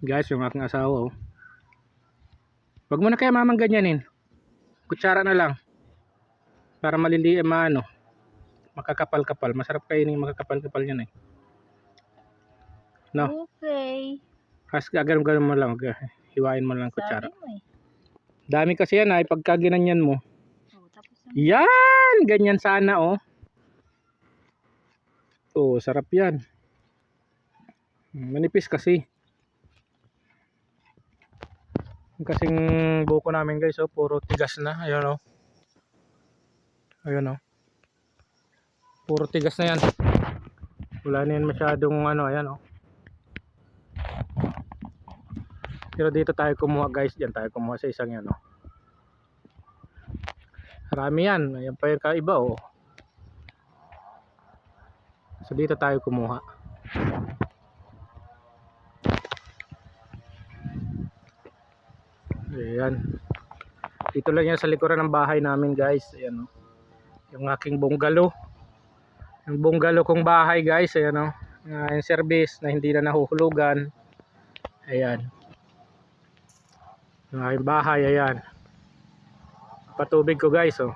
Guys, yung aking asawa, oh. Wag mo na kaya mamang ganyanin. Kutsara na lang. Para makakapal-kapal. Masarap kainin yung makakapal-kapal yan eh. No? Okay. Kasi gagano'n mo lang. Hiwain mo lang kutsara. Sabi mo eh. Dami kasi yan ay pagka ginanyan mo. Oh, tapos Yan! Ganyan sana oh. Oh, sarap yan. Manipis kasi. Yung kasing buko namin guys, oh, puro tigas na. Ayun oh. Ayun oh. Puro tigas na yan. Wala na yan masyadong ano, ayan oh. Pero dito tayo kumuha guys, diyan tayo kumuha sa isang yan oh. Marami yan, ayan pa yung kaiba oh. So dito tayo kumuha. Ayan. Dito lang yan sa likuran ng bahay namin guys. Ayan oh. Yung aking bungalow. Yung bungalow kong bahay guys, ayan oh. Yung service na hindi na nahuhulugan. Ayan. Yung aking bahay, ayan. Patubig ko guys oh.